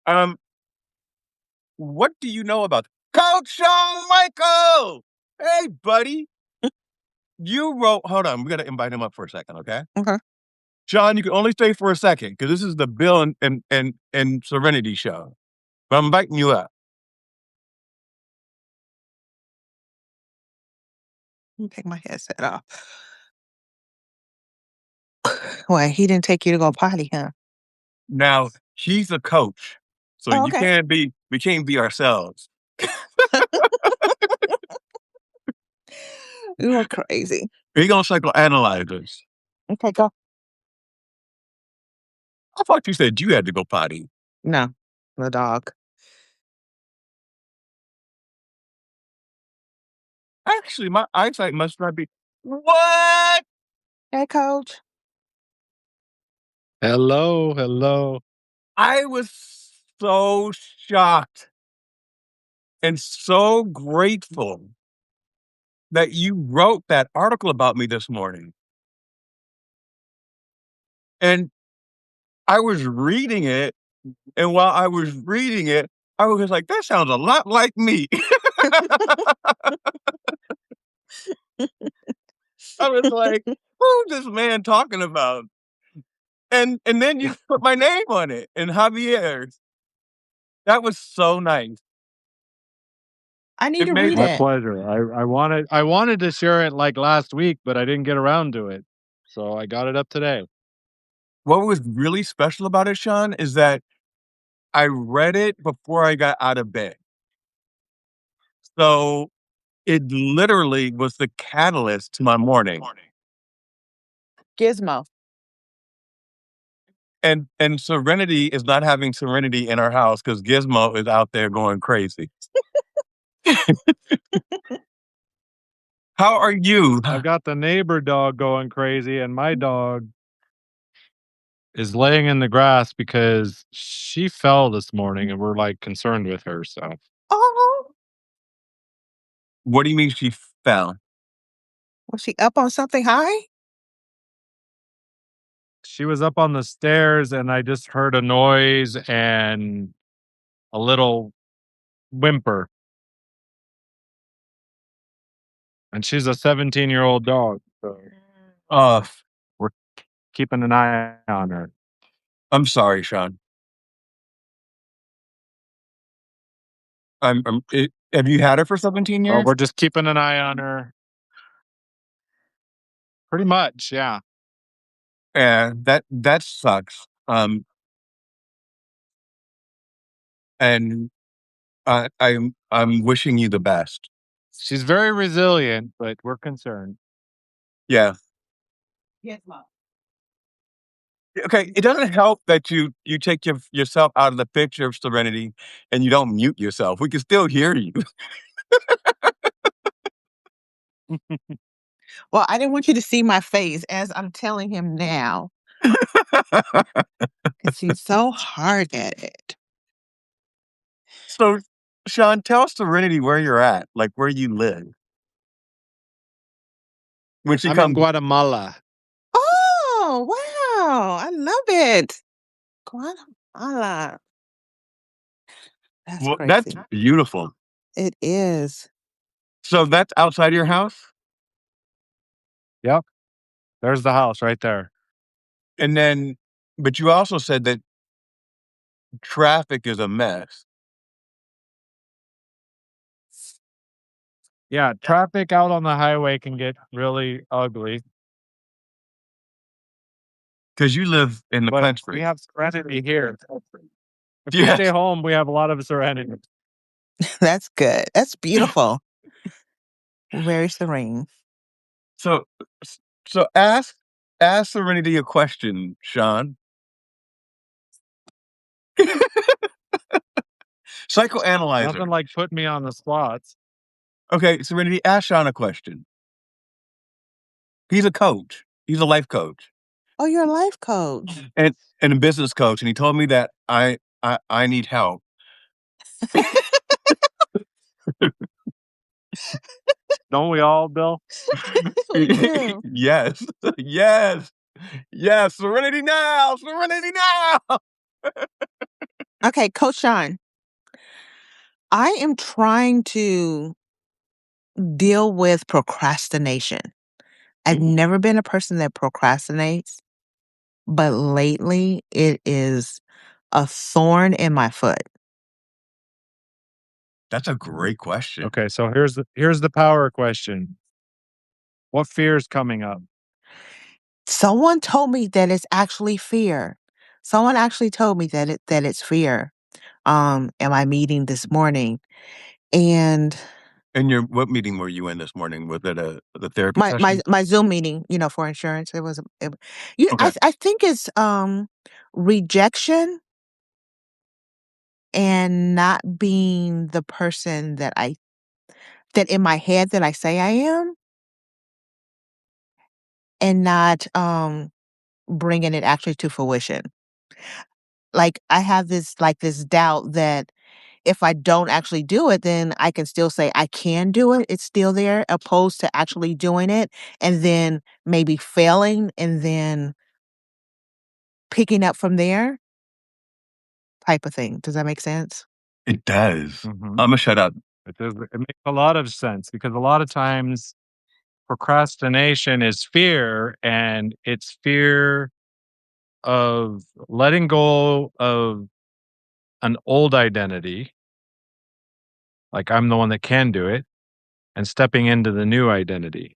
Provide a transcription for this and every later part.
Um, what do you know about Coach Shawn Michael? Hey, buddy. You wrote. Hold on, we got to invite him up for a second, okay? Okay. Shawn, you can only stay for a second because this is the Bill and Serenity show. But I'm inviting you up. Let me take my headset off. Wait, he didn't take you to go potty, huh? Now he's a coach, so Oh, you okay. can't be. We can't be ourselves. You are crazy. He gonna psychoanalyze us. Okay, go. I thought you said you had to go potty. No, the dog. Actually, my eyesight must not be. What? Hey, Coach. Hello. I was so shocked and so grateful that you wrote that article about me this morning. And I was reading it, and while I was reading it, I was like, that sounds a lot like me. I was like, who's this man talking about? And then you put my name on it and Javier's. That was so nice. I need It to made read My it. pleasure. I wanted to share it like last week, but I didn't get around to it. So I got it up today. What was really special about it, Shawn, is that I read it before I got out of bed. So it literally was the catalyst to my morning. Gizmo. And Serenity is not having serenity in our house because Gizmo is out there going crazy. How are you? I've got the neighbor dog going crazy, and my dog is laying in the grass because she fell this morning and we're like concerned with her. So Oh, What do you mean she fell? was she up on something high? she was up on the stairs and I just heard a noise and a little whimper. And she's a 17-year-old dog. So Uh, we're keeping an eye on her. I'm sorry, Shawn. Have you had her for 17 Oh, years? we're just keeping an eye on her. Pretty much, yeah. Yeah, that sucks. And I'm wishing you the best. She's very resilient, but we're concerned. Yeah. Yes, Mom. Okay. It doesn't help that you take yourself out of the picture of Serenity and you don't mute yourself. We can still hear you. Well, I didn't want you to see my face as I'm telling him now. Because he's so hard at it. So, Shawn, tell Serenity where you're at, like where you live. When she I'm in comes, Guatemala. Oh, wow. I love it. Guatemala. That's that's crazy. beautiful. It is. So that's outside your house, Yep. There's the house right there. and then, but you also said that traffic is a mess. Yeah, traffic out on the highway can get really ugly. Because you live in the But country. we have serenity here. If we stay home, we have a lot of serenity. That's good. That's beautiful. Very serene. So ask Serenity a question, Shawn. Psychoanalyzer. Nothing like put me on the spots. Okay, Serenity, ask Shawn a question. He's a coach. He's a life coach. Oh, you're a life coach. And a business coach, and he told me that I need help. Don't we all, Bill? We do. Yes. Serenity now. Okay, Coach Sean, I am trying to deal with procrastination. I've never been a person that procrastinates, but lately it is a thorn in my foot. That's a great question. Okay, so here's the power question. What fear is coming up? Someone told me that it's actually fear. Someone actually told me that it's fear. In my meeting this morning, and And what meeting were you in this morning? Was it the therapy my session? my Zoom meeting, for insurance, it was you. Okay. I think it's rejection and not being the person that in my head that I say I am, and not bringing it actually to fruition. Like I have this doubt that if I don't actually do it, then I can still say I can do it. It's still there, opposed to actually doing it and then maybe failing and then picking up from there type of thing. Does that make sense? It does. Mhm. Imma shut up. It makes a lot of sense because a lot of times procrastination is fear, and it's fear of letting go of an old identity, like I'm the one that can do it, and stepping into the new identity,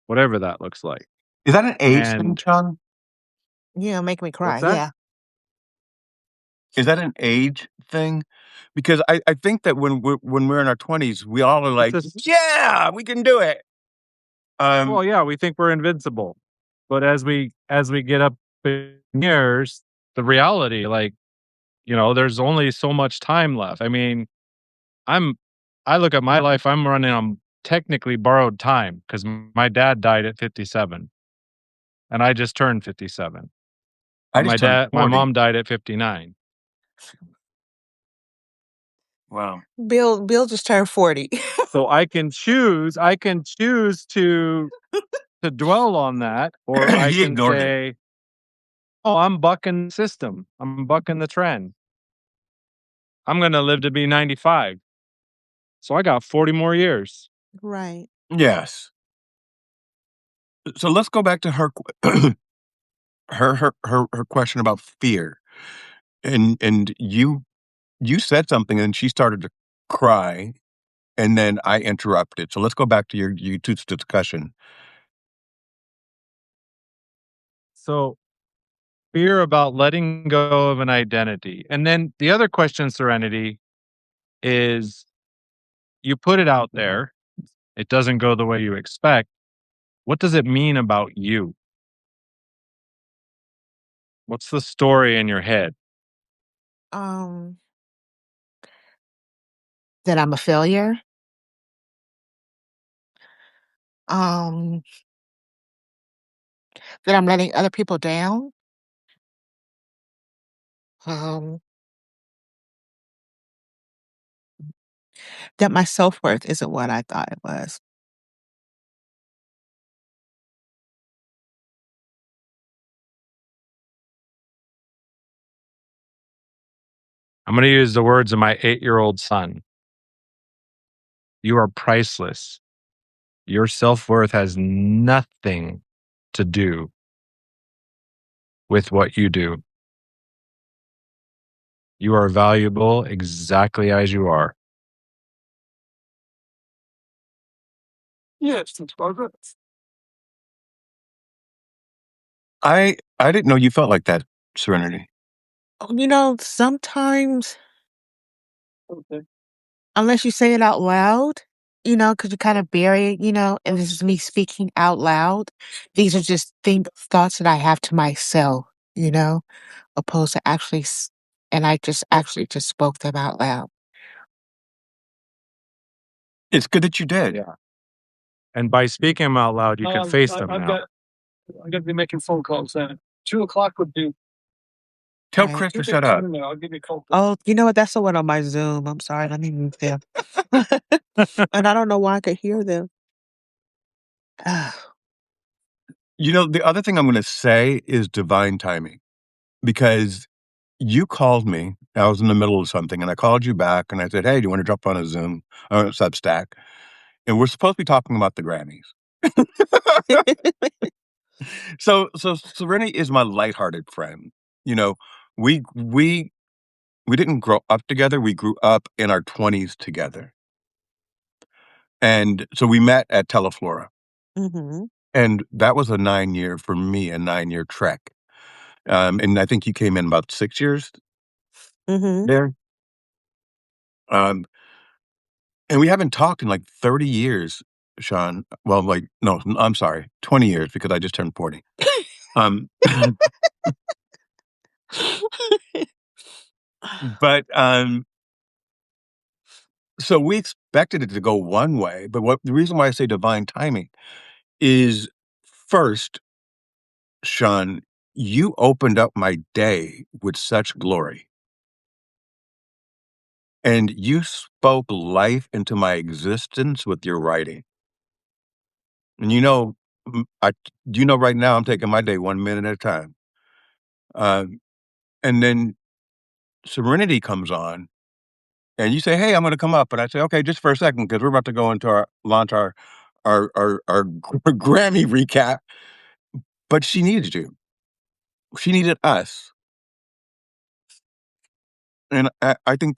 whatever that looks like. Is that an age thing, And Sean? Yeah, make me what's cry. that? Yeah. Is that an age thing? Because I think that when we're in our 20s, we all are It's like, just "Yeah, we can do it." well, yeah, we think we're invincible. But as we get up in years, the reality, like, there's only so much time left. I mean, I'm I look at my life, I'm running on technically borrowed time because my dad died at 57 and I just turned 57. I And just turned my 40. mom died at 59. Wow. Bill just turned 40. So I can choose to dwell on that, or I He can ignored it. say, "Oh, I'm bucking the system. I'm bucking the trend. I'm going to live to be 95. So I got 40 more years." Right. Yes. So let's go back to her question about fear. And you said something and she started to cry, and then I interrupted. So let's go back to your you two's discussion. So fear about letting go of an identity. And then the other question, Serenity, is you put it out there. It doesn't go the way you expect. What does it mean about you? What's the story in your head? Um, that I'm a failure. Um, that I'm letting other people down. Um, that my self-worth isn't what I thought it was. I'm going to use the words of my 8-year-old son. You are priceless. Your self worth has nothing to do with what you do. You are valuable exactly as you are. Yes, that's good. I didn't know you felt like that, Serenity. Sometimes unless you say it out loud, because you kind of bury it, and this is me speaking out loud. These are just thoughts that I have to myself, opposed to and I just actually just spoke them out loud. It's good that you did. Yeah. And by speaking them out loud, you can face them I've now. I'm gonna be making phone calls then. 2 o'clock would do. Tell Right. Chris to shut up. I'll give you a call. Oh, you know what? That's the one on my Zoom. I'm sorry. Let me move them. And I don't know why I could hear them. You know, the other thing I'm gonna say is divine timing, because You called me. I was in the middle of something, and I called you back, and I said, "Hey, do you want to jump on a Zoom or a Substack?" And we're supposed to be talking about the Grammys. So Serenity is my lighthearted friend. You know, we we we didn't grow up together. We grew up in our 20s together. And so we met at Teleflora. Mhm. And that was a 9-year for me, a 9-year trek. And I think you came in about 6 years Mhm. there. Um, and we haven't talked in like 30 years, Sean. Well, like, no, I'm sorry, 20 years because I just turned 40. Um, but so we expected it to go one way. But what the reason why I say divine timing is first, Sean, you opened up my day with such glory. And you spoke life into my existence with your writing. And I right now I'm taking my day 1 minute at a time. Um, and then Serenity comes on and you say, "Hey, I'm gonna come up." And I say, "Okay, just for a second, because we're about to go into our launch our Grammy recap." But she needed you. She needed us. And I think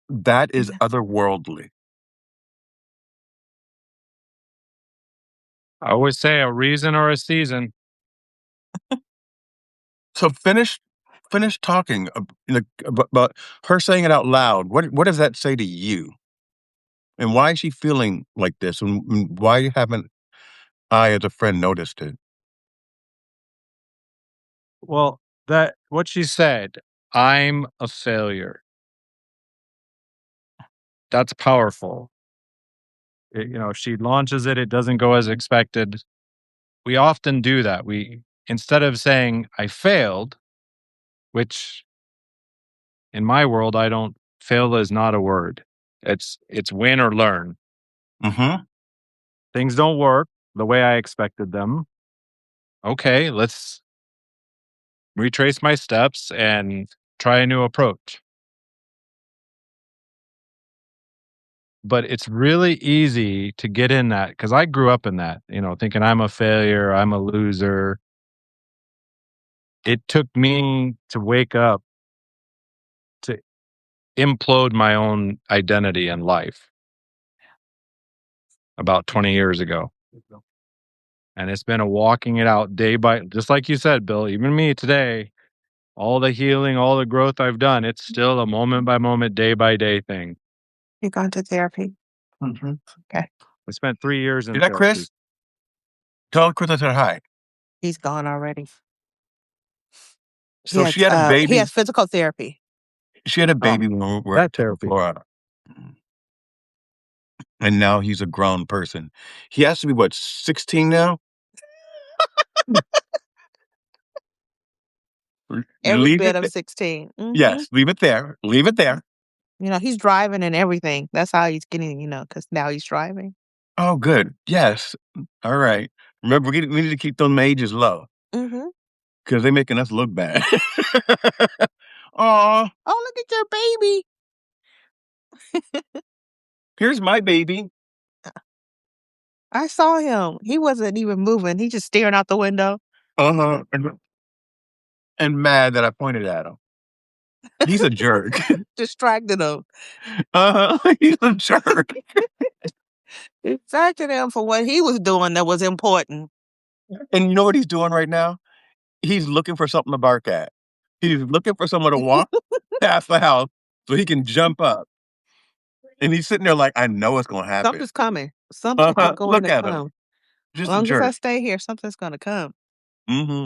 that is Yeah. otherworldly. I always say a reason or a season. So finish talking about her saying it out loud. What does that say to you? And why is she feeling like this? And why haven't I, as a friend, noticed it? Well, that what she said, I'm a failure. That's powerful. If she launches it, it doesn't go as expected. We often do that. We instead of saying I failed, which in my world I don't fail is not a word. It's win or learn. Mhm. Things don't work the way I expected them. Okay, let's retrace my steps and try a new approach. But it's really easy to get in that because I grew up in that, thinking I'm a failure, I'm a loser. It took me to wake up to implode my own identity and life about 20 years ago. And it's been a walking it out day by, just like you said, Bill, even me today, all the healing, all the growth I've done, it's still a moment by moment, day by day thing. You gone to therapy? Mhm. Okay. I spent 3 years in Is that therapy. Chris? Tell Chris I said hi. He's gone already. So she had a He baby. has physical therapy. She had a Oh, baby when we were that at therapy. Florida. And now he's a grown person. He has to be what, 16 now? Every Leave bit it. of 16. Yes, leave it there. Leave it there. He's driving and everything. That's how he's getting, because now he's driving. Oh, good. Yes. All right. Remember, we need to keep those ages low Mhm. because they're making us look bad. Aw, Oh, look at your baby. here's my baby. I saw him. He wasn't even moving. He just staring out the window. Uh-huh. And mad that I pointed at him. He's a jerk. Distracted him. Uh-huh. He's a jerk. Distracted him for what he was doing that was important. And you know what he's doing right now? He's looking for something to bark at. He's looking for someone to walk past the house so he can jump up. And he's sitting there like, I know it's gonna happen. Something's coming. Something is Uh-huh. going Look to at him. come. As Just a long as I jerk. stay here, something's going to come. Mm-hmm.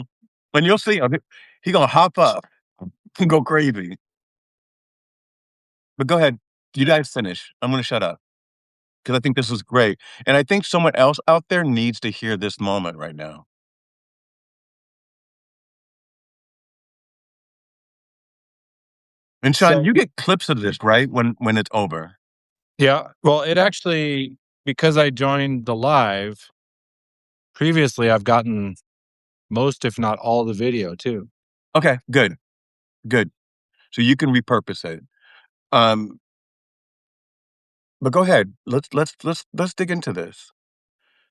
And you'll see him. He gonna hop up and go crazy. But go ahead. You guys finish. I'm gonna shut up because I think this is great. And I think someone else out there needs to hear this moment right now. And Sean, So, you get clips of this, right? When it's over. yeah, well, it actually, because I joined the live, previously I've gotten most, if not all, the video too. Okay, good, good. So you can repurpose it. Um, but go ahead. Let's dig into this.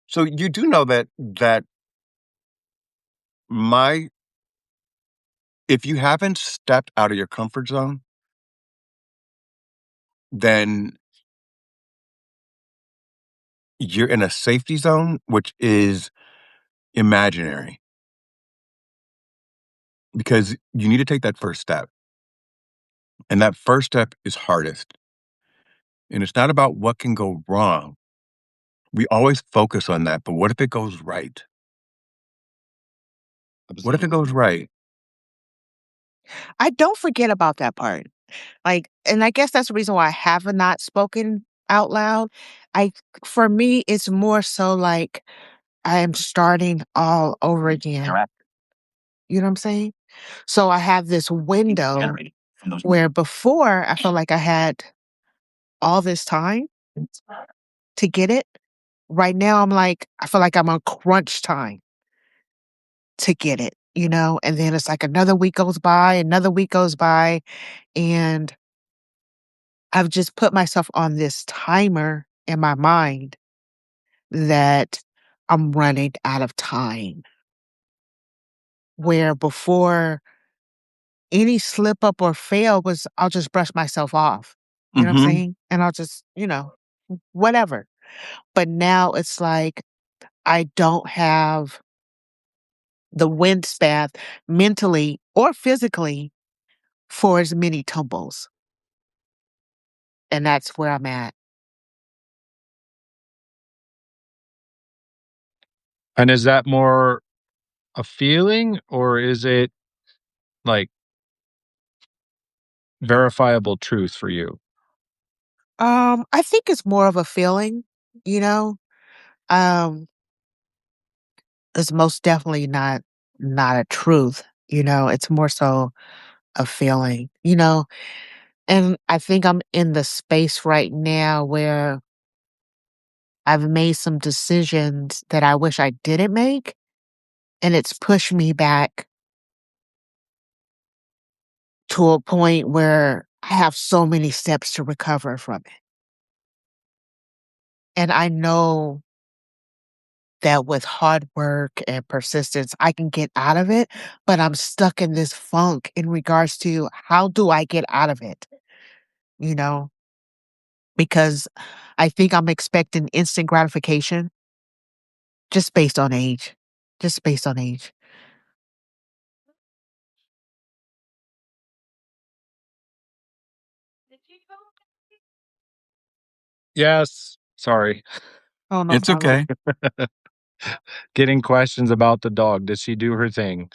So you do know that my if you haven't stepped out of your comfort zone, then you're in a safety zone, which is imaginary because you need to take that first step. And that first step is hardest. And it's not about what can go wrong. We always focus on that, but what if it goes right? What if it goes Absolutely. right? I don't forget about that part. Like, and I guess that's the reason why I have not spoken out loud. I For me, it's more so like I am starting all over again. You know what I'm saying? So I have this window where before I felt like I had all this time to get it. Right now, I'm like, I feel like I'm on crunch time to get it, you know? And then it's like another week goes by, another week goes by, and I've just put myself on this timer in my mind that I'm running out of time. Where before any slip up or fail was I'll just brush myself off. You know what I'm Mhm. saying? And I'll just, whatever. But now it's like I don't have the wind span mentally or physically for as many tumbles. And that's where I'm at. And is that more a feeling or is it like verifiable truth for you? I think it's more of a feeling, you know. Um, it's most definitely not a truth, you know. It's more so a feeling, you know. And I think I'm in the space right now where I've made some decisions that I wish I didn't make, and it's pushed me back to a point where I have so many steps to recover from it. And I know that with hard work and persistence, I can get out of it, but I'm stuck in this funk in regards to how do I get out of it, you know? Because I think I'm expecting instant gratification just based on age. Just based on age. Yes. Sorry. Oh, no It's problem. okay. Getting questions about the dog. Did she do her thing?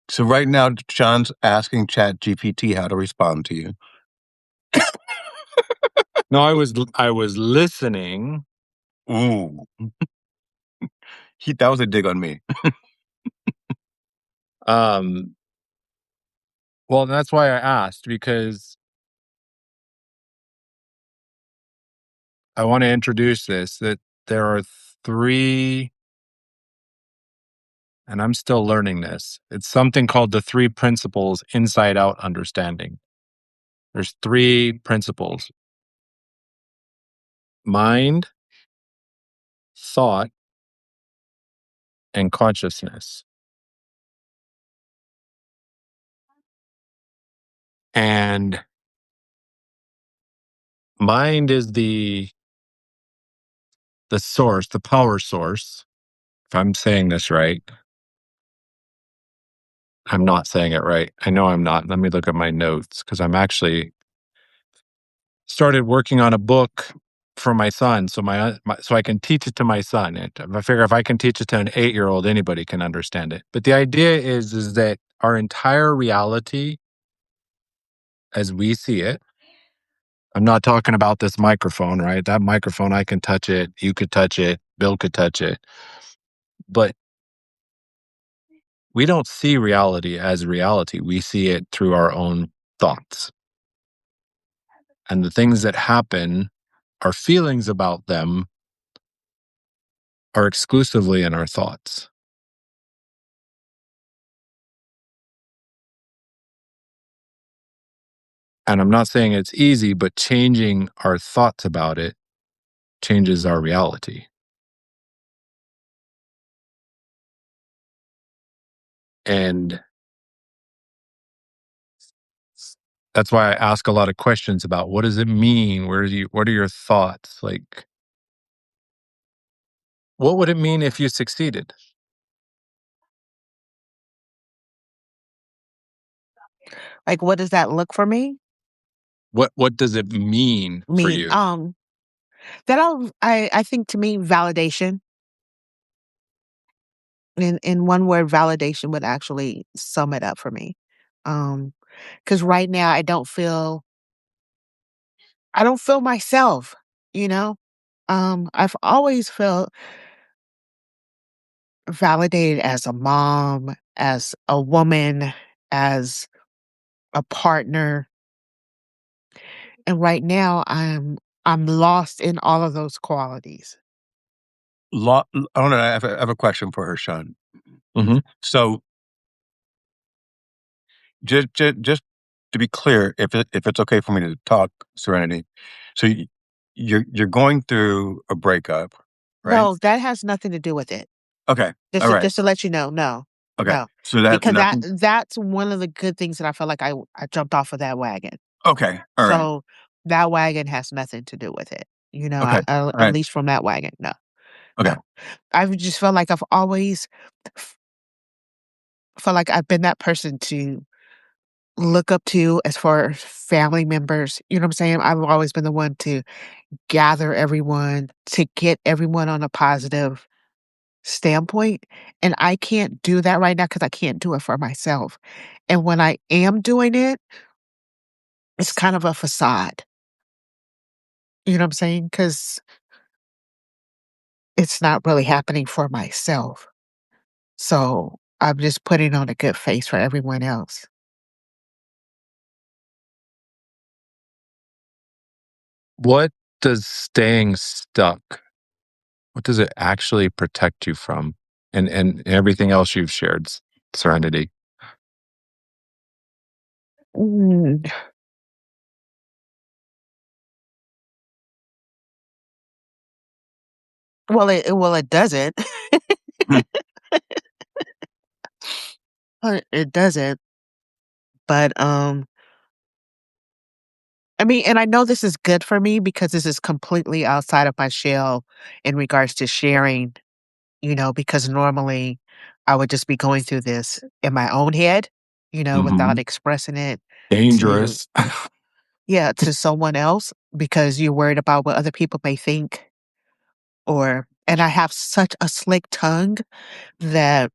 So right now, Sean's asking ChatGPT how to respond to you. No, I was listening. Ooh, that was a dig on me. Um, well, that's why I asked because I want to introduce this that there are three, and I'm still learning this. It's something called the three principles inside out understanding. There's three principles: mind, thought, and consciousness. And mind is the source, the power source. If I'm saying this right, I'm not saying it right. I know I'm not. Let me look at my notes because I'm actually started working on a book for my son, so so I can teach it to my son. And I figure if I can teach it to an 8-year-old, anybody can understand it. But the idea is that our entire reality, as we see it, I'm not talking about this microphone, right? That microphone, I can touch it. You could touch it. Bill could touch it. But we don't see reality as reality. We see it through our own thoughts. And the things that happen, our feelings about them are exclusively in our thoughts. And I'm not saying it's easy, but changing our thoughts about it changes our reality. And that's why I ask a lot of questions about what does it mean? What are your thoughts? Like, what would it mean if you succeeded? Like, what does that look for me? What does it mean for Mean, you? I think to me, validation. In one word, validation would actually sum it up for me. Because right now I don't feel myself, you know? I've always felt validated as a mom, as a woman, as a partner, and right now I'm lost in all of those qualities. I don't know. I have a question for her, Sean. Mhm. So just to be clear, if it's okay for me to talk, Serenity. So you're going through a breakup, right? No, that has nothing to do with it. Okay. All right. Just to let you know, no, Okay. no, So that because nothing. that's one of the good things that I felt like I jumped off of that wagon. Okay. All right. So that wagon has nothing to do with it. Okay. All At right. least from that wagon, no, Okay. no. I've just felt like I've always f- felt like I've been that person to look up to as far as family members. You know what I'm saying? I've always been the one to gather everyone, to get everyone on a positive standpoint. And I can't do that right now because I can't do it for myself. And when I am doing it, it's kind of a facade. You know what I'm saying? Because it's not really happening for myself. So I'm just putting on a good face for everyone else. What does staying stuck, what does it actually protect you from? And everything else you've shared, Serenity. Mm, well, it doesn't. Hmm. It doesn't. But I mean, and I know this is good for me because this is completely outside of my shell in regards to sharing, because normally I would just be going through this in my own head, without Mhm. expressing it to, Dangerous. yeah, to someone else because you're worried about what other people may think and I have such a slick tongue that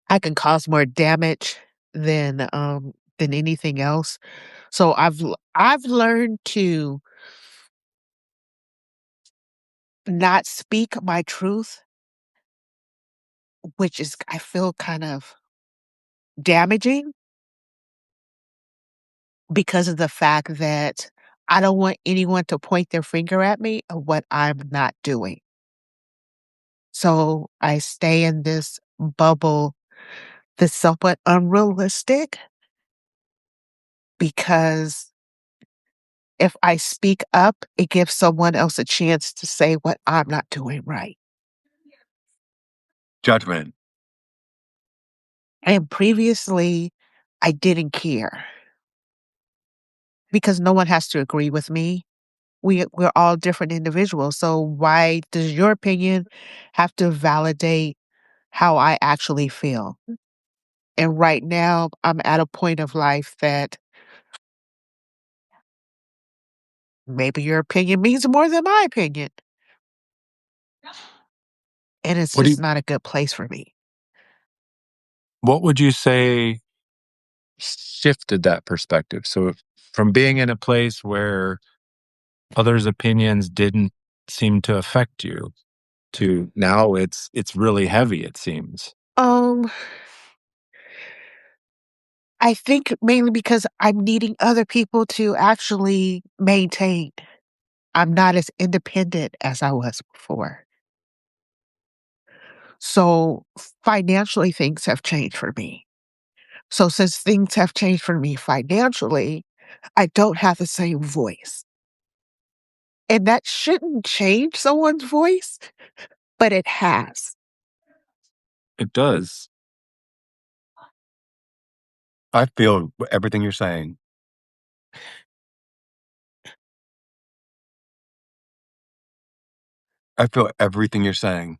I can cause more damage than anything else. So I've learned to not speak my truth, which is I feel kind of damaging because of the fact that I don't want anyone to point their finger at me of what I'm not doing. So I stay in this bubble that's somewhat unrealistic because if I speak up, it gives someone else a chance to say what I'm not doing right. Judgment. And previously, I didn't care because no one has to agree with me. We're all different individuals. So why does your opinion have to validate how I actually feel? And right now, I'm at a point of life that maybe your opinion means more than my opinion. And it's What do just you not a good place for me. what would you say shifted that perspective? So from being in a place where others' opinions didn't seem to affect you to now it's really heavy, it seems. Um, I think mainly because I'm needing other people to actually maintain. I'm not as independent as I was before. So financially, things have changed for me. So since things have changed for me financially, I don't have the same voice. And that shouldn't change someone's voice, but it has. It does. I feel everything you're saying. I feel everything you're saying,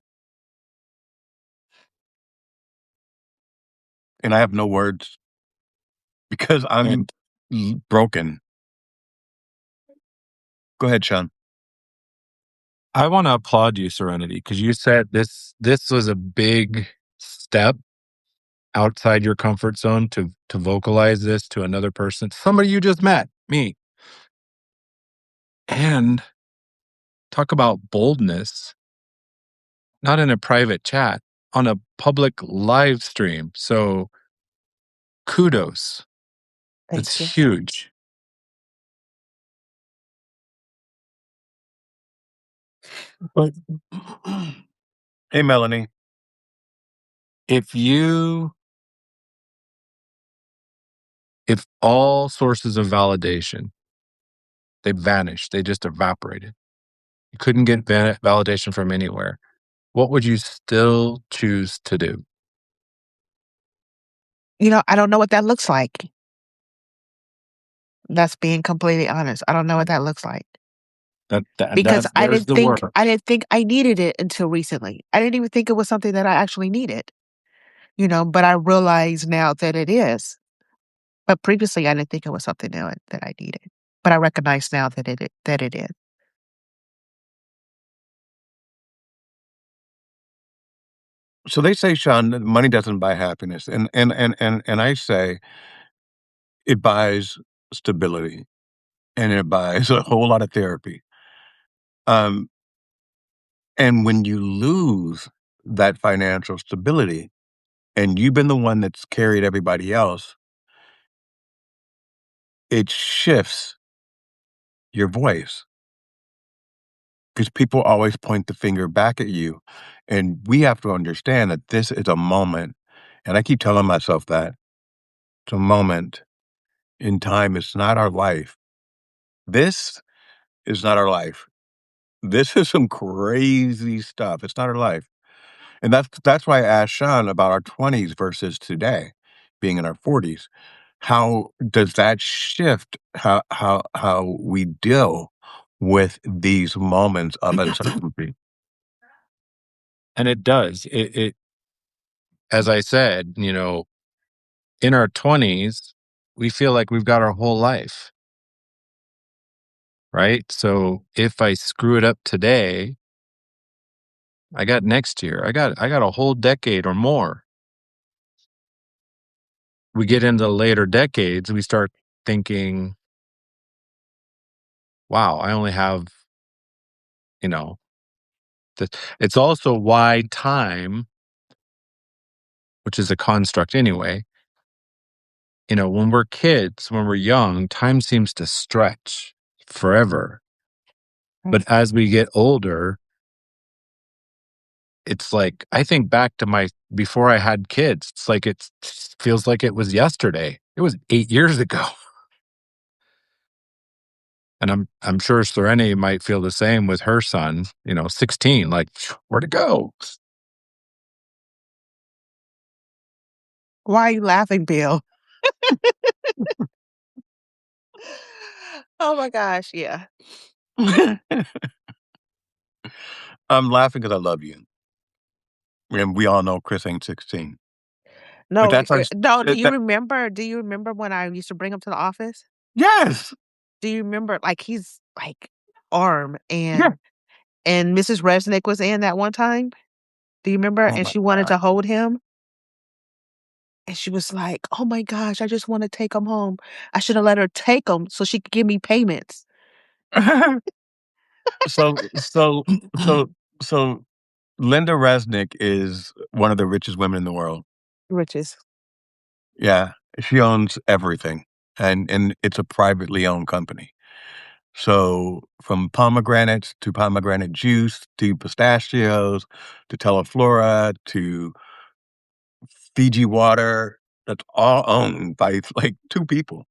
and I have no words because I'm And broken. Go ahead, Sean. I want to applaud you, Serenity, because you said this was a big step outside your comfort zone to vocalize this to another person, somebody you just met, me. And talk about boldness, not in a private chat, on a public live stream. So kudos. Thank That's you. huge. But Hey, Melanie. if you if all sources of validation, they vanished, they just evaporated. You couldn't get validation from anywhere. What would you still choose to do? I don't know what that looks like. That's being completely honest. I don't know what that looks like because There's the work. I didn't think I needed it until recently. I didn't even think it was something that I actually needed, but I realize now that it is. But previously I didn't think it was something that I needed. But I recognize now that it is. So they say, Sean, that money doesn't buy happiness, and I say it buys stability, and it buys a whole lot of therapy. Um, and when you lose that financial stability, and you've been the one that's carried everybody else, it shifts your voice because people always point the finger back at you, and we have to understand that this is a moment, and I keep telling myself that it's a moment in time. It's not our life. This is not our life. This is some crazy stuff. It's not our life. And that's why I asked Sean about our 20s versus today, being in our 40s. How does that shift how we deal with these moments of uncertainty? And it does. It as I said, in our 20s, we feel like we've got our whole life, right? So if I screw it up today, I got next year. I got a whole decade or more. We get into later decades, we start thinking, wow, I only have, you know, it's also why time, which is a construct anyway, when we're kids, when we're young, time seems to stretch forever. But Right. as we get older, it's like I think back to my before I had kids. It's like it feels like it was yesterday. It was 8 years ago. And I'm sure Serene might feel the same with her son, 16, like, where'd it go? Why are you laughing, Bill? Oh my gosh, yeah. I'm laughing because I love you, and we all know Chris ain't 16. But No, that's our no, that do you remember when I used to bring him to the office? yes! Do you remember, like, he's, like, arm Yeah. and Mrs. Resnick was in that one time? Do you remember? Oh And my she wanted god. to hold him, and she was like, "Oh my gosh, I just wanna take him home. I shoulda let her take him so she could give me payments." So so so so Linda Resnick is one of the richest women in the world. Riches. Yeah, she owns everything, and it's a privately owned company. So from pomegranates to pomegranate juice to pistachios to Teleflora to Fiji water. that's all owned by, like, 2 people.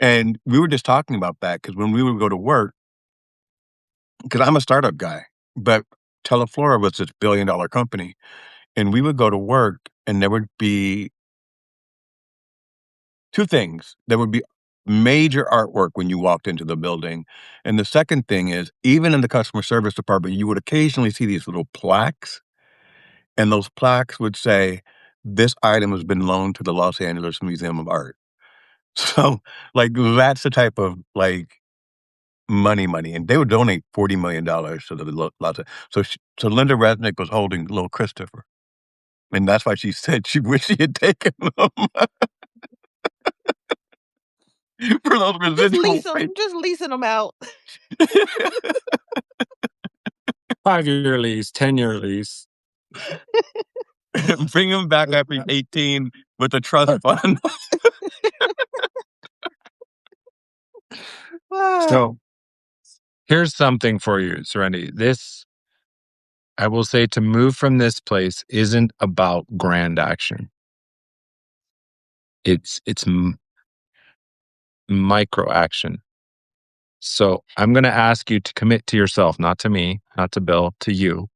And we were just talking about that because when we would go to work, because 'cause I'm a startup guy, but Teleflora was this billion-dollar company, and we would go to work, and there would be 2 things. There would be major artwork when you walked into the building, and the second thing is, even in the customer service department, you would occasionally see these little plaques, and those plaques would say, "This item has been loaned to the Los Angeles Museum of Art." So, like, that's the type of, like, money, and they would donate $40 million to the Lo Los so Linda Resnick was holding little Christopher, and that's why she said she wished she had taken them for those residual pay Just leasing them out. 5-year lease, 10-year lease. bring him back after he's 18 with a trust fund. Ah, So here's something for you, Serenity. This, I will say, to move from this place isn't about grand action. It's micro action. So I'm going to ask you to commit to yourself, not to me, not to Bill, to you.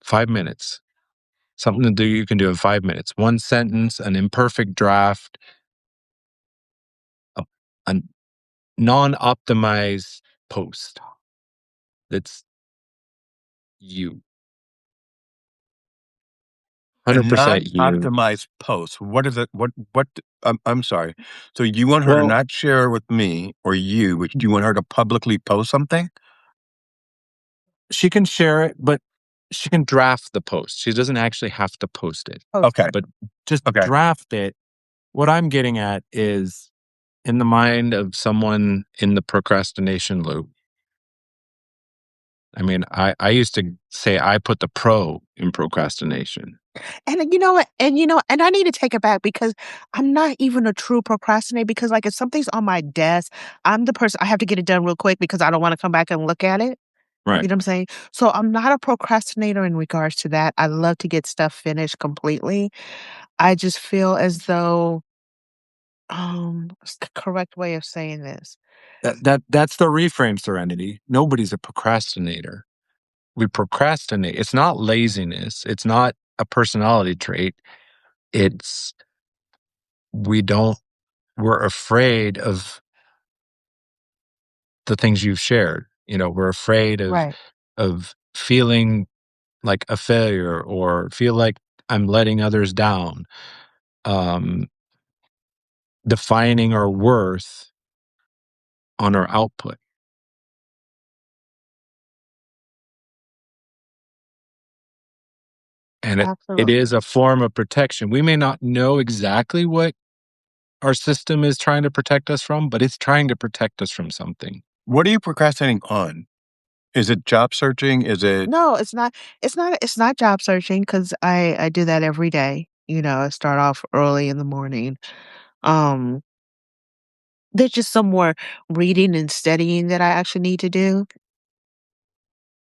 5 minutes, something to do you can do in 5 minutes. One sentence, an imperfect draft, a non-optimized post. That's you. A 100% you. non-optimized post. What is it? What I'm sorry. So you want her to Well, not share with me or you, but you want her to publicly post something? she can share it, but she can draft the post. She doesn't actually have to post it, post Okay, it. but just okay. draft it. What I'm getting at is, in the mind of someone in the procrastination loop, I mean, I used to say I put the pro in procrastination. And you know what? And I need to take it back because I'm not even a true procrastinator because like if something's on my desk, I'm the person I have to get it done real quick because I don't want to come back and look at it. Right. You know what I'm saying? So I'm not a procrastinator in regards to that. I love to get stuff finished completely. I just feel as though what's the correct way of saying this? That's the reframe, Serenity. Nobody's a procrastinator. We procrastinate. It's not laziness. It's not a personality trait. It's we don't we're afraid of the things you've shared. We're afraid Right. of feeling like a failure or feel like I'm letting others down. Um, Defining our worth on our output. And it is Absolutely. a form of protection. We may not know exactly what our system is trying to protect us from, but it's trying to protect us from something. What are you procrastinating on? Is it job searching? Is it No, it's not job searching because I do that every day. I start off early in the morning. Um, there's just some more reading and studying that I actually need to do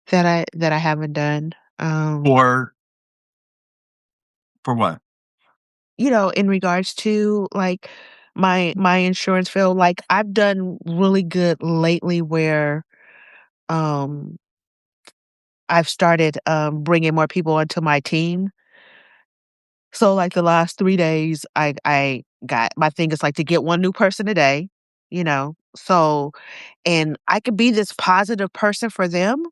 that I haven't done. for what? In regards to like my insurance field, like I've done really good lately where um I've started bringing more people onto my team. So like the last 3 days, I got my thing is like to get one new person a day, So and I could be this positive person for them,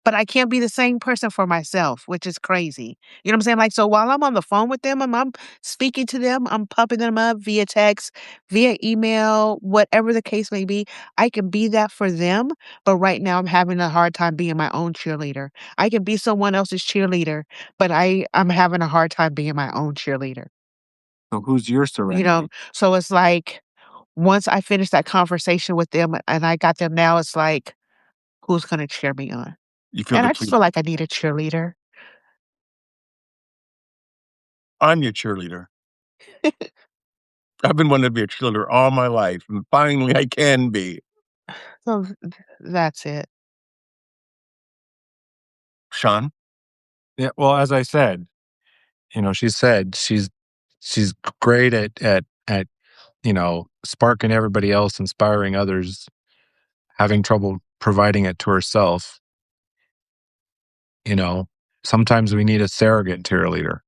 but I can't be the same person for myself, which is crazy. You know what I'm saying? Like, so while I'm on the phone with them and I'm speaking to them, I'm pumping them up via text, via email, whatever the case may be. I can be that for them. But right now I'm having a hard time being my own cheerleader. I can be someone else's cheerleader, but I'm having a hard time being my own cheerleader. So who's your Serenity? So it's like once I finish that conversation with them and I got them now, it's like, who's gonna cheer me on? You feel And I just depleted. feel like I need a cheerleader. I'm your cheerleader. I've been wanting to be a cheerleader all my life, and finally I can be. So that's it. Sean? Yeah, well, as I said, she said she's great at sparking everybody else, inspiring others, having trouble providing it to herself. You know, Sometimes we need a surrogate cheerleader.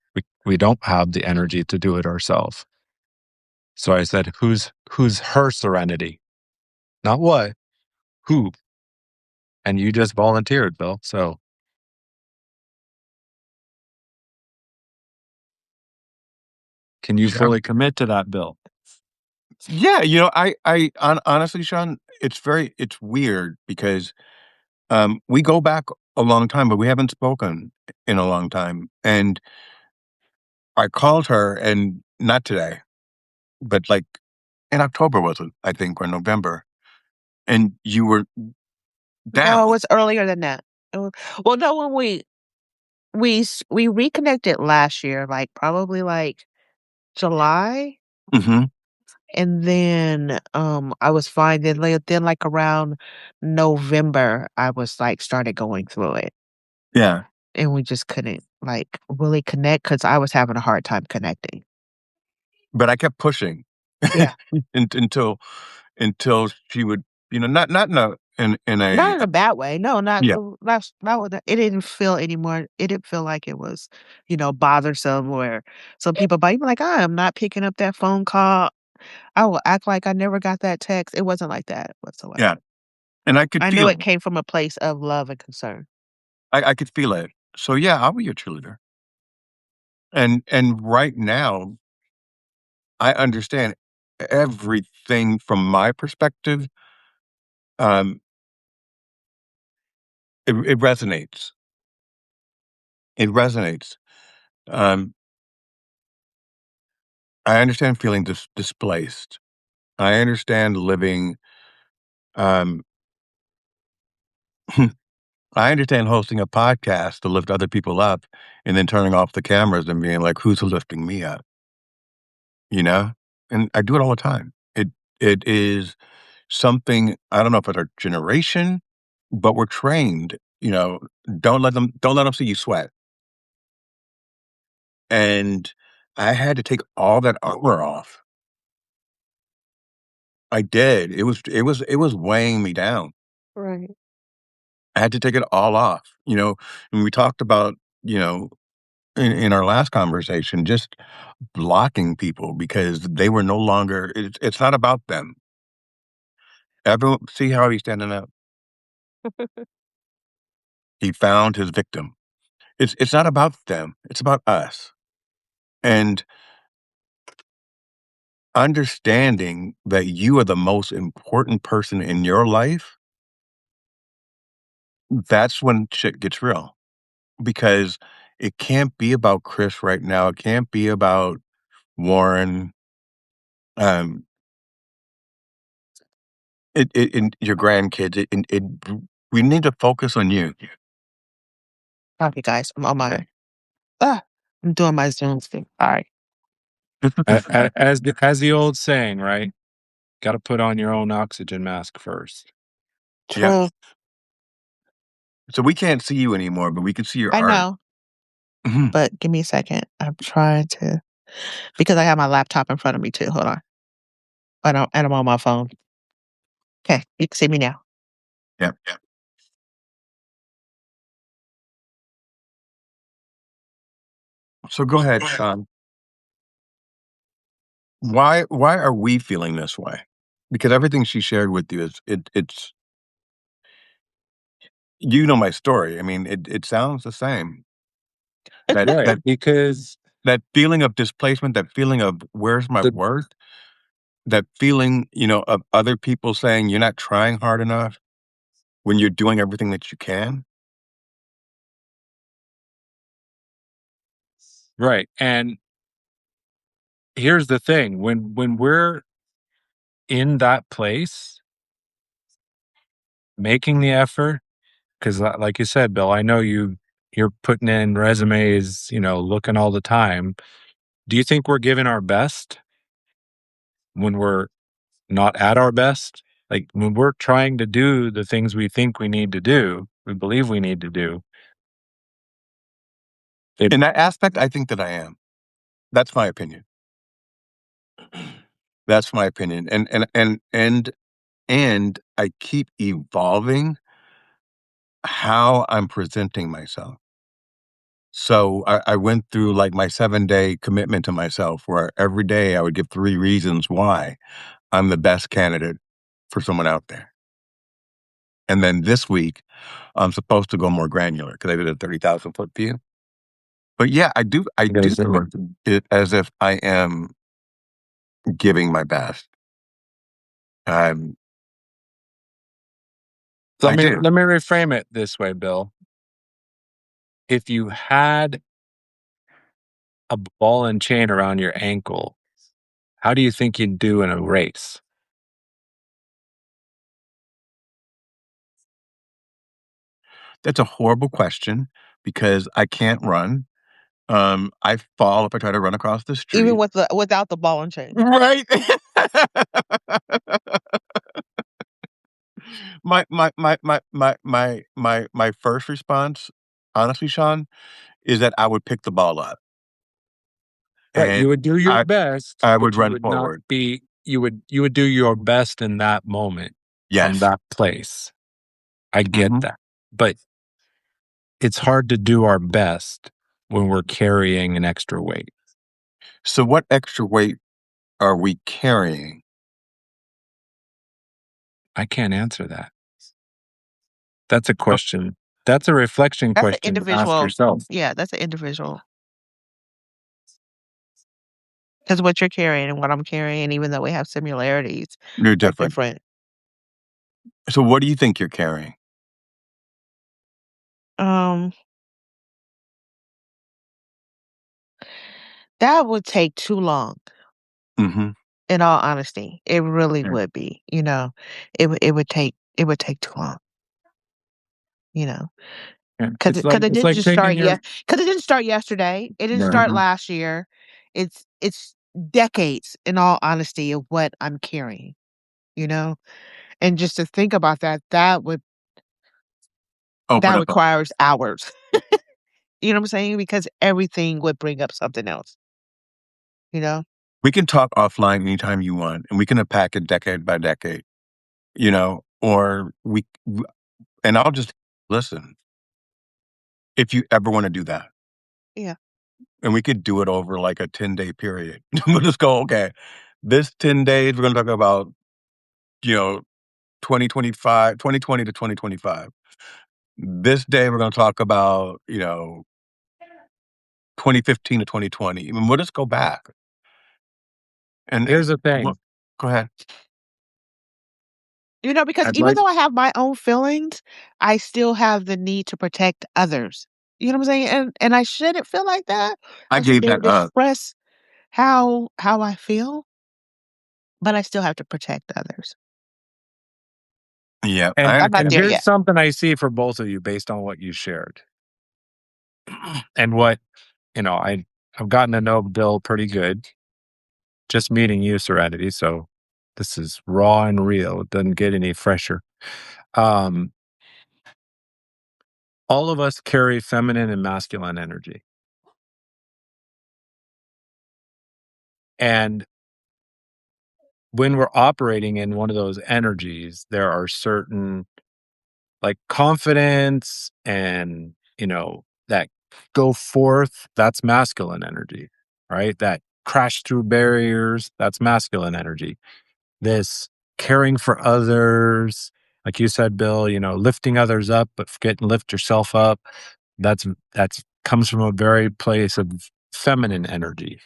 We don't have the energy to do it ourselves. So I said, who's her serenity? Not what, who? And you just volunteered, Bill. So can you Yeah. fully commit to that, Bill? Yeah, honestly, Sean, it's weird because we go back a long time, but we haven't spoken in a long time. And I called her, and not today, but like in October, was it? I think, or November, and you were No, it down. was earlier than that. Well, no, when we reconnected last year, like probably like July, Hmm. and then I was fine. Then like around November, I was like started going through it, Yeah, and we just couldn't like really connect because I was having a hard time connecting. but I kept pushing Yeah. until she would, not in Not a in a bad way. No, not yeah, that's not what it didn't feel anymore. It didn't feel like it was, bothersome where some people might be like, I am not picking up that phone call. I will act like I never got that text. It wasn't like that yeah, whatsoever. and I could I knew feel it it. came from a place of love and concern. I could feel it. So yeah, I'll be your cheerleader. And right now, I understand everything from my perspective. Um, it resonates. It resonates. Um, I understand feeling displaced. I understand living. Um, I understand hosting a podcast to lift other people up, and then turning off the cameras and being like, "Who's lifting me up?" You know, and I do it all the time. It is something, I don't know if it's our generation, but we're trained. Don't let them see you sweat. And I had to take all that armor off. I did. It was weighing me down. Right. I had to take it all off. And we talked about, you know, in our last conversation, just blocking people because they were no longer. It's not about them. Everyone, see how he's standing up. He found his victim. It's not about them. It's about us. And understanding that you are the most important person in your life, that's when shit gets real. Because it can't be about Chris right now. It can't be about Warren. Um, and your grandkids. We need to focus on you. Okay, guys, I'm on my ah, I'm doing my Zoom thing. All right. As the old saying, right? Got to put on your own oxygen mask first. Yeah. True. So we can't see you anymore, but we can see your I art. know, Mhm. but give me a second. I'm trying to because I have my laptop in front of me too. Hold on. And I'm on my phone. Okay, you can see me now. Yeah. Yeah. So go ahead, Sean. Why are we feeling this way? Because everything she shared with you it's my story. I mean, it sounds the same. That Right. that Because that feeling of displacement, that feeling of where's my the worth, that feeling, of other people saying you're not trying hard enough when you're doing everything that you can. right. And here's the thing, when we're in that place, making the effort, because like you said, Bill, I know you're putting in resumes, looking all the time. Do you think we're giving our best when we're not at our best? Like when we're trying to do the things we think we need to do, we believe we need to do. In that aspect, I think that I am. That's my opinion. That's my opinion. And I keep evolving how I'm presenting myself. So I went through like my 7-day commitment to myself where every day I would give 3 reasons why I'm the best candidate for someone out there. And then this week, I'm supposed to go more granular because I did a 30,000-foot view. But yeah, I do see it as if I am giving my best. Um, Let I me do. let me reframe it this way, Bill. If you had a ball and chain around your ankle, how do you think you'd do in a race? That's a horrible question because I can't run. I fall if I try to run across the Even street. without the ball and chain. Right? My first response, honestly, Sean, is that I would pick the ball up Right, and you would do your I best, I would but you run would not forward. be you would do your best in that moment from Yes. that place. I get Mhm. that. But it's hard to do our best when we're carrying an extra weight. So what extra weight are we carrying? I can't answer that. That's a Oh, question. That's a reflection That's an question to ask individual. yourself. Yeah, that's an individual. Because what you're carrying and what I'm carrying, even though we have similarities, they're are different. different. So what do you think you're carrying? Um, that would take too long, Mhm. in all honesty. It really Yeah. would be, you know. It would take too long, you know. Yeah. Because It's like it it's didn't like just taking start your because it didn't start yesterday. It didn't Right. start Mhm. last year. It's decades, in all honesty, of what I'm carrying, you know? And just to think about that, Open that up. requires hours. You know what I'm saying? Because everything would bring up something else, you know? We can talk offline anytime you want, and we can unpack it decade by decade, or and I'll just listen if you ever wanna do that. Yeah. And we could do it over like a 10-day period. We'll just go, okay, this 10 days, we're gonna talk about, you know, 2020 to 2025. This day, we're gonna talk about, 2015 to 2020. I mean, we'll just go back and Here's the well, thing. go ahead. You know, because I'd even like though I have my own feelings, I still have the need to protect others. You know what I'm saying? And I shouldn't feel like that. I I should gave be able that to up. express how I feel, but I still have to protect others. Yeah, I and I'm not and understand. there here's yet. something I see for both of you based on what you shared. And what, I've gotten to know Bill pretty good, just meeting you, Serenity. So this is raw and real. It doesn't get any fresher. Um, all of us carry feminine and masculine energy. And when we're operating in one of those energies, there are certain like confidence and, that go forth, that's masculine energy, right? That crash through barriers, that's masculine energy. This caring for others, like you said, Bill, lifting others up, but forget and lift yourself up. That's comes from a very place of feminine energy.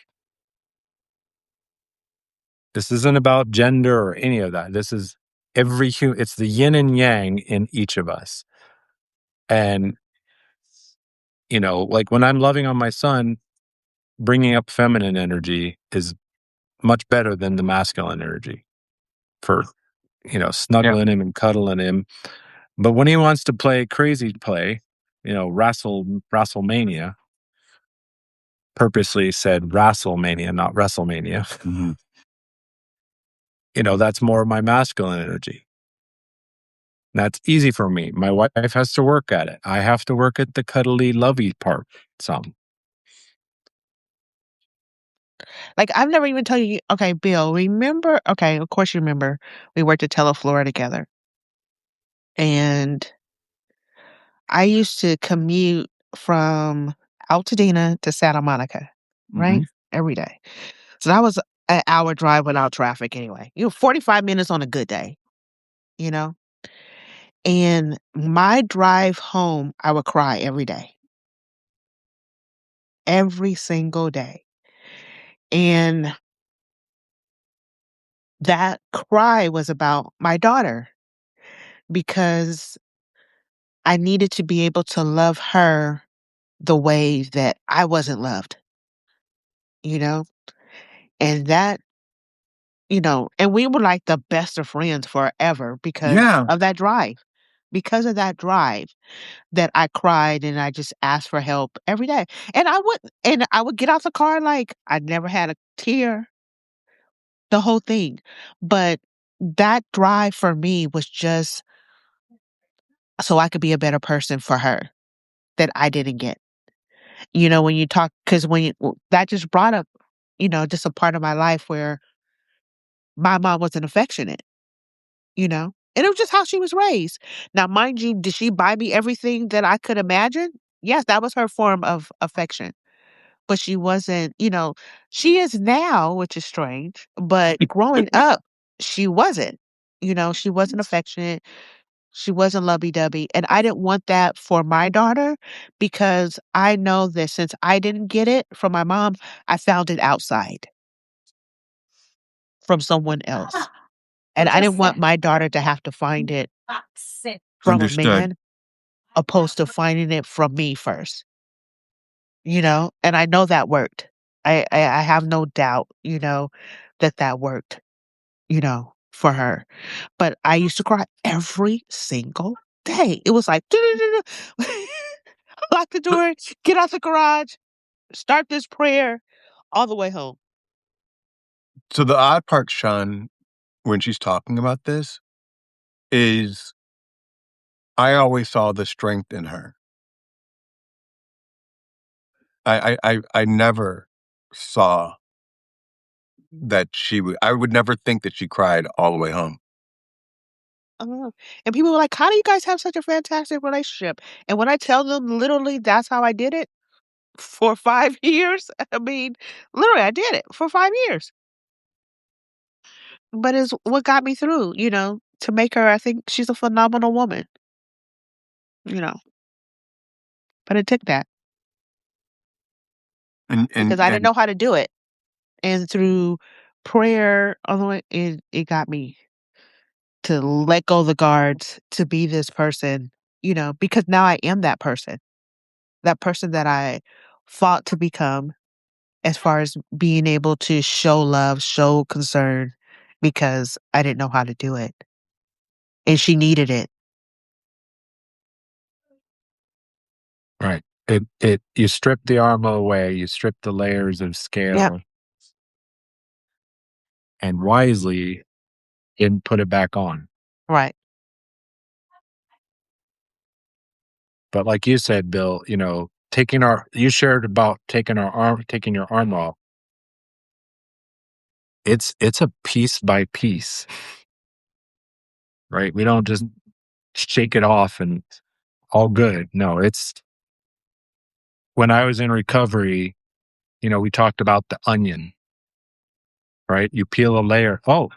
This isn't about gender or any of that. This is it's the yin and yang in each of us. And, like when I'm loving on my son, bringing up feminine energy is much better than the masculine energy for, Yeah. snuggling him and cuddling him. But when he wants to play crazy play, WrestleMania, purposely said WrestleMania, not WrestleMania, Mhm. that's more of my masculine energy. That's easy for me. My wife has to work at it. I have to work at the cuddly, lovey part some. Like, I've never even told you, okay, Bill, remember, okay, of course you remember, we worked at Teleflora together. And I used to commute from Altadena to Santa Monica, right? Mhm. Every day. So that was an hour drive without traffic anyway. 45 minutes on a good day, you know? And my drive home, I would cry every day, every single day. And that cry was about my daughter because I needed to be able to love her the way that I wasn't loved, you know? And that, and we were like the best of friends forever because Yeah. of that drive. Because of that drive that I cried and I just asked for help every day. And I would get out the car like I never had a tear, the whole thing. But that drive for me was just so I could be a better person for her that I didn't get. When you talk, because that just brought up, just a part of my life where my mom wasn't affectionate, and it was just how she was raised. Now, mind you, did she buy me everything that I could imagine? Yes, that was her form of affection. But she wasn't, she is now, which is strange, but growing up, she wasn't. She wasn't affectionate. She wasn't lovey-dovey, and I didn't want that for my daughter because I know that since I didn't get it from my mom, I found it outside from someone else. And I didn't want my daughter to have to find it from a Understood. man opposed to finding it from me first, and I know that worked. I have no doubt, that worked, for her. But I used to cry every single day. It was like, lock the door, get out the garage, start this prayer all the way home. So the odd part, Sean, when she's talking about this, is I always saw the strength in her. I never saw that I would never think that she cried all the way home. And people were like, how do you guys have such a fantastic relationship? And when I tell them literally that's how I did it for 5 years, I mean, literally I did it for 5 years. But it's what got me through, to make her, I think she's a phenomenal woman, you know. But it took that And because and I didn't and know how to do it. And through prayer, all the way, it got me to let go the guards, to be this person, because now I am that person that I fought to become as far as being able to show love, show concern because I didn't know how to do it. And she needed it. Right. It you strip the armor away, you strip the layers of Yep. scale, and wisely didn't put it back on. Right. But like you said, Bill, you shared about taking your arm off. It's a piece by piece, right? We don't just shake it off and all good. No, it's when I was in recovery, we talked about the onion, right? You peel a layer. Oh,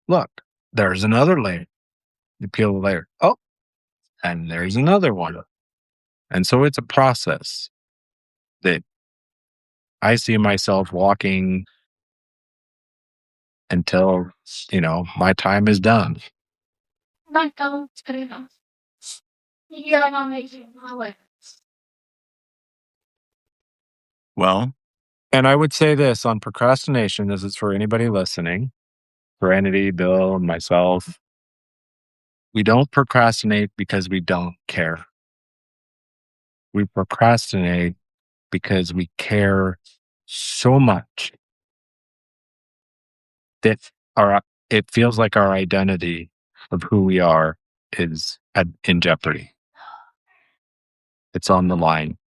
look, there's another layer. You peel a layer. Oh, and there's another one. And so it's a process that I see myself walking until, my time is done. well, And I would say this on procrastination, this is for anybody listening, for Entity, Bill, and myself. We don't procrastinate because we don't care. We procrastinate because we care so much that it feels like our identity of who we are is in jeopardy. It's on the line.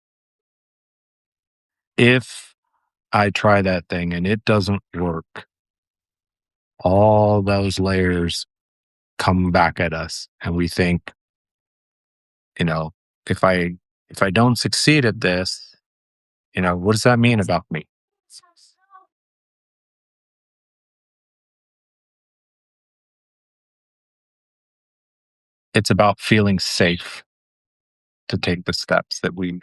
If I try that thing and it doesn't work. All those layers come back at us and we think, you know, if I don't succeed at this, what does that mean about me? It's about feeling safe to take the steps that we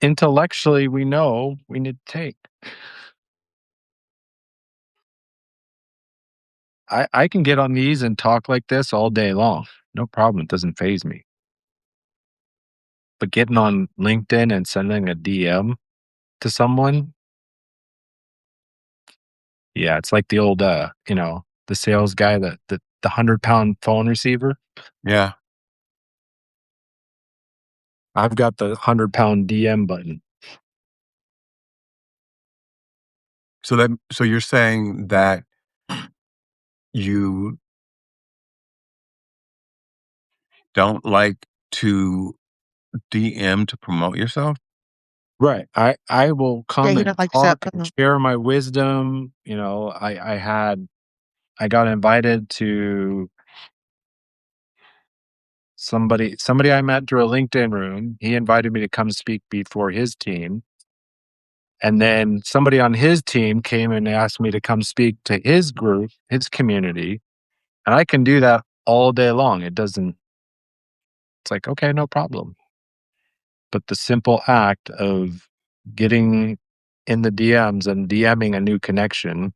intellectually we know we need to take. I can get on these and talk like this all day long. No problem. It doesn't phase me. But getting on LinkedIn and sending a DM to someone, yeah, it's like the old the sales guy, the 100-pound phone receiver. Yeah. I've got the 100-pound DM button. So you're saying that you don't like to DM to promote yourself? Right. I will Yeah, come you and don't like to talk set and share my wisdom. I got invited to somebody I met through a LinkedIn room. He invited me to come speak before his team. And then somebody on his team came and asked me to come speak to his group, his community. And I can do that all day long. It's like, okay, no problem. But the simple act of getting in the DMs and DMing a new connection,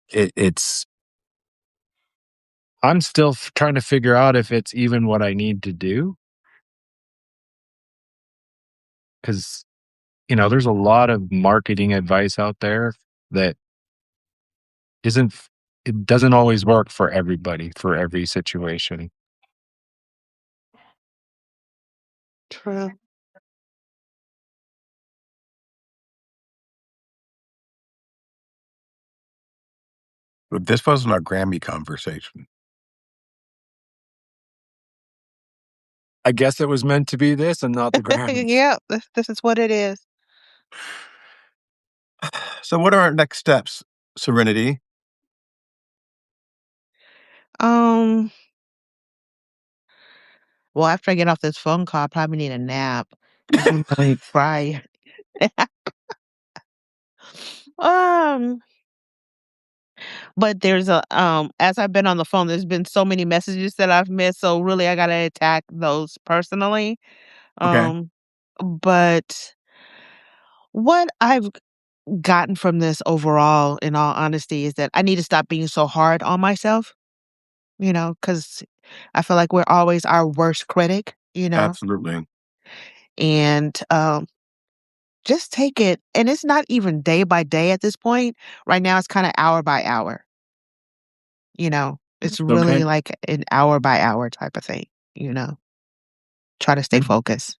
it's I'm still trying to figure out if it's even what I need to do. Because, there's a lot of marketing advice out there that isn't, it doesn't always work for everybody, for every situation. True. But this wasn't our Grammy conversation. I guess it was meant to be this and not the Grammys. Yeah, this is what it is. So what are our next steps, Serenity? Um, well, after I get off this phone call, I probably need a nap because I'm really fried. Um, but there's as I've been on the phone, there's been so many messages that I've missed. So really, I gotta attack those personally. Okay. Um, but what I've gotten from this overall, in all honesty, is that I need to stop being so hard on myself. Because I feel like we're always our worst critic. Absolutely. And just take it, and it's not even day by day at this point. Right now, it's kind of hour by hour. It's really Okay. like an hour by hour type of thing. Try to stay Mm. focused.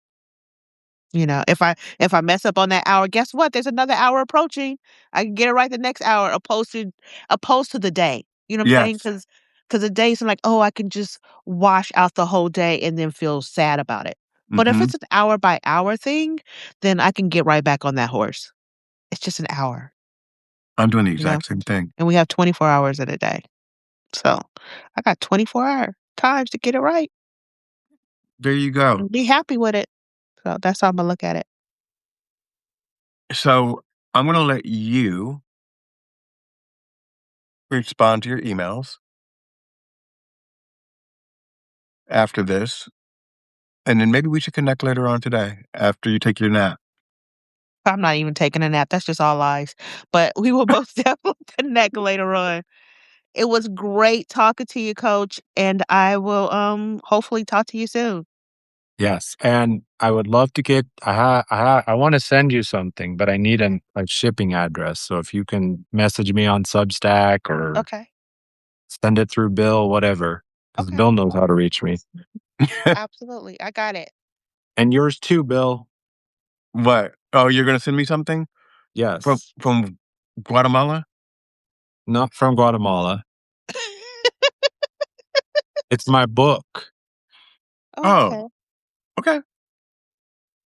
If I mess up on that hour, guess what? There's another hour approaching. I can get it right the next hour, opposed to the day. You know what I'm saying? Yes. Because the day seems like, oh, I can just wash out the whole day and then feel sad about it. But if Mhm. it's an hour by hour thing, then I can get right back on that horse. It's just an hour, I'm doing the you know? exact same thing. And we have 24 hours in a day. So I got 24-hour times to get it right There you go. and be happy with it. So that's how I'm gonna look at it. So I'm gonna let you respond to your emails after this, and then maybe we should connect later on today after you take your nap. I'm not even taking a nap. That's just all lies. But we will most definitely connect later on. It was great talking to you, Coach, and I will hopefully talk to you soon. Yes, and I would love to get. I want to send you something, but I need a shipping address. So if you can message me on Substack or Okay. send it through Bill, whatever, because Okay. Bill knows how to reach me, Absolutely. I got it. and yours too, Bill. What? Oh, you're gonna send me something Yes, from Guatemala? not from Guatemala. It's my book. Oh, Oh, okay. okay.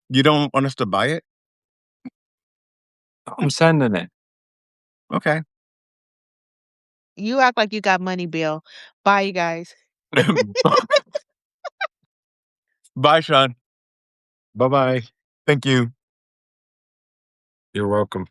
You don't want us to buy it? I'm sending it. Okay. You act like you got money, Bill. Bye, you guys. Bye, Sean. Bye bye. Thank you. You're welcome.